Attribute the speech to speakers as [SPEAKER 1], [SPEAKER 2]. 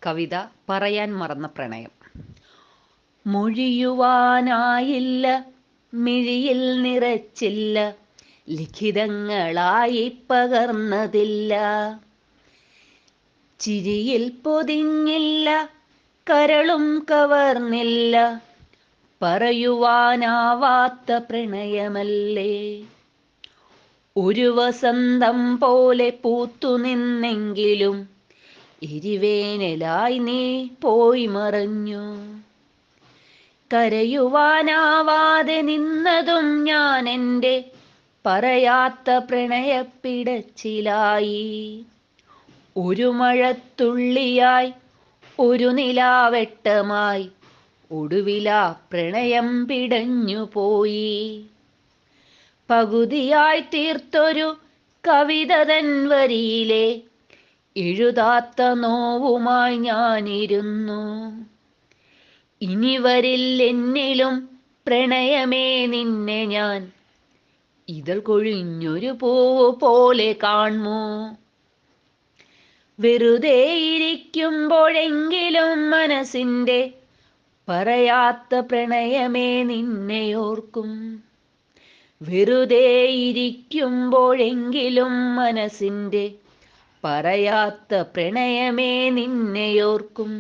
[SPEAKER 1] കവിത പറയാൻ മറന്ന പ്രണയം. മൊഴിയുവാനായില്ല, മിഴിയിൽ നിറച്ചില്ല, ലിഖിതങ്ങളായി പകർന്നതില്ല. ചിരിയിൽ പൊതിഞ്ഞില്ല, കരളും കവർന്നില്ല, പറയുവാനാവാത്ത പ്രണയമല്ലേ. ഒരു വസന്തം പോലെ പൂത്തുനിന്നെങ്കിലും എരിവേനലായി നീ പോയി മറഞ്ഞു. കരയുവാനാവാതെ നിന്നതും ഞാൻ എൻ്റെ പറയാത്ത പ്രണയപ്പിടച്ചിലായി. ഒരു മഴത്തുള്ളിയായി, ഒരു നിലാവെട്ടമായി, ഒടുവിലാ പ്രണയം പിടഞ്ഞു പോയി. പകുതിയായി തീർത്തൊരു കവിത തൻ വരിയിലെ എഴുതാത്ത നോവുമായി ഞാനിരുന്നു. ഇനി വരില്ലെന്നിലും പ്രണയമേ നിന്നെ ഞാൻ, ഇതൾ കൊഴിഞ്ഞൊരു പൂവ് പോലെ കാൺമോ. വെറുതെ ഇരിക്കുമ്പോഴെങ്കിലും മനസ്സിൻ്റെ പറയാത്ത പ്രണയമേ നിന്നെയോർക്കും. വെറുതെ ഇരിക്കുമ്പോഴെങ്കിലും മനസ്സിൻ്റെ പറയാത്ത പ്രണയമേ നിന്നെയോർക്കും.